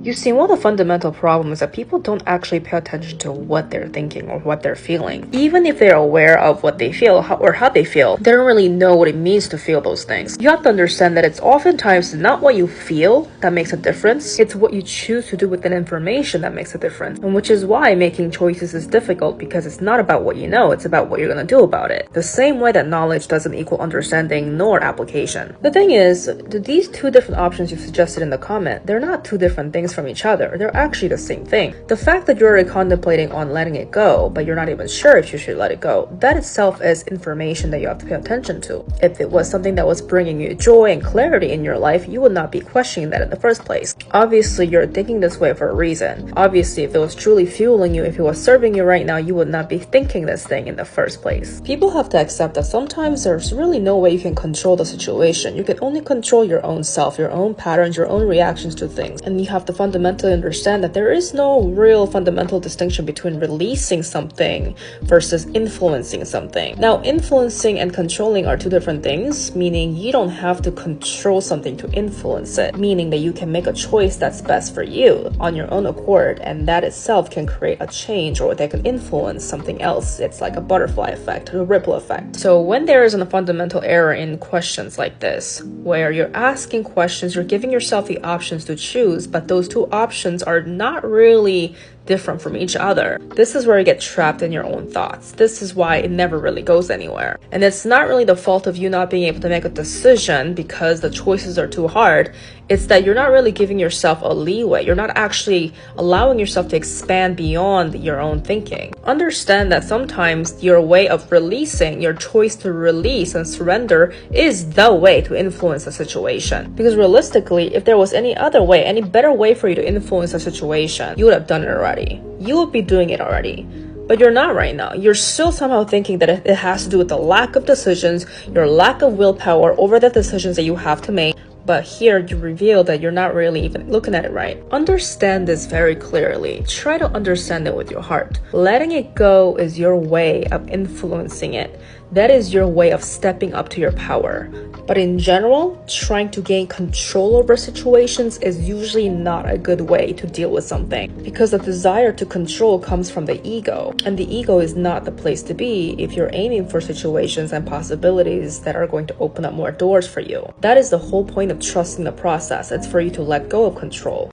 You see, one of the fundamental problems is that people don't actually pay attention to what they're thinking or what they're feeling. Even if they're aware of what they feel or how they feel, they don't really know what it means to feel those things. You have to understand that it's oftentimes not what you feel that makes a difference. It's what you choose to do with that information that makes a difference. And which is why making choices is difficult, because it's not about what you know, it's about what you're going to do about it. The same way that knowledge doesn't equal understanding nor application. The thing is, these two different options you suggested in the comment, they're not two different things from each other. They're actually the same thing. The fact that you're already contemplating on letting it go, but you're not even sure if you should let it go, that itself is information that you have to pay attention to. If it was something that was bringing you joy and clarity in your life, you would not be questioning that in the first place. Obviously, you're thinking this way for a reason. Obviously, if it was truly fueling you, if it was serving you right now, you would not be thinking this thing in the first place. People have to accept that sometimes there's really no way you can control the situation. You can only control your own self, your own patterns, your own reactions to things. And you have to fundamentally understand that there is no real fundamental distinction between releasing something versus influencing something. Now, influencing and controlling are two different things, meaning you don't have to control something to influence it, meaning that you can make a choice that's best for you on your own accord, and that itself can create a change, or that can influence something else. It's like a butterfly effect, a ripple effect. So when there is a fundamental error in questions like this, where you're asking questions, you're giving yourself the options to choose, but those two options are not really different from each other. This is where you get trapped in your own thoughts. This is why it never really goes anywhere. And it's not really the fault of you not being able to make a decision because the choices are too hard. It's that you're not really giving yourself a leeway. You're not actually allowing yourself to expand beyond your own thinking. Understand that sometimes your way of releasing, your choice to release and surrender, is the way to influence a situation. Because realistically, if there was any other way, any better way for you to influence a situation, you would have done it already. You would be doing it already. But you're not right now. You're still somehow thinking that it has to do with the lack of decisions, your lack of willpower over the decisions that you have to make. But here you reveal that you're not really even looking at it right. Understand this very clearly. Try to understand it with your heart. Letting it go is your way of influencing it. That is your way of stepping up to your power. But in general, trying to gain control over situations is usually not a good way to deal with something, because the desire to control comes from the ego, and the ego is not the place to be if you're aiming for situations and possibilities that are going to open up more doors for you. That is the whole point of trusting the process. It's for you to let go of control.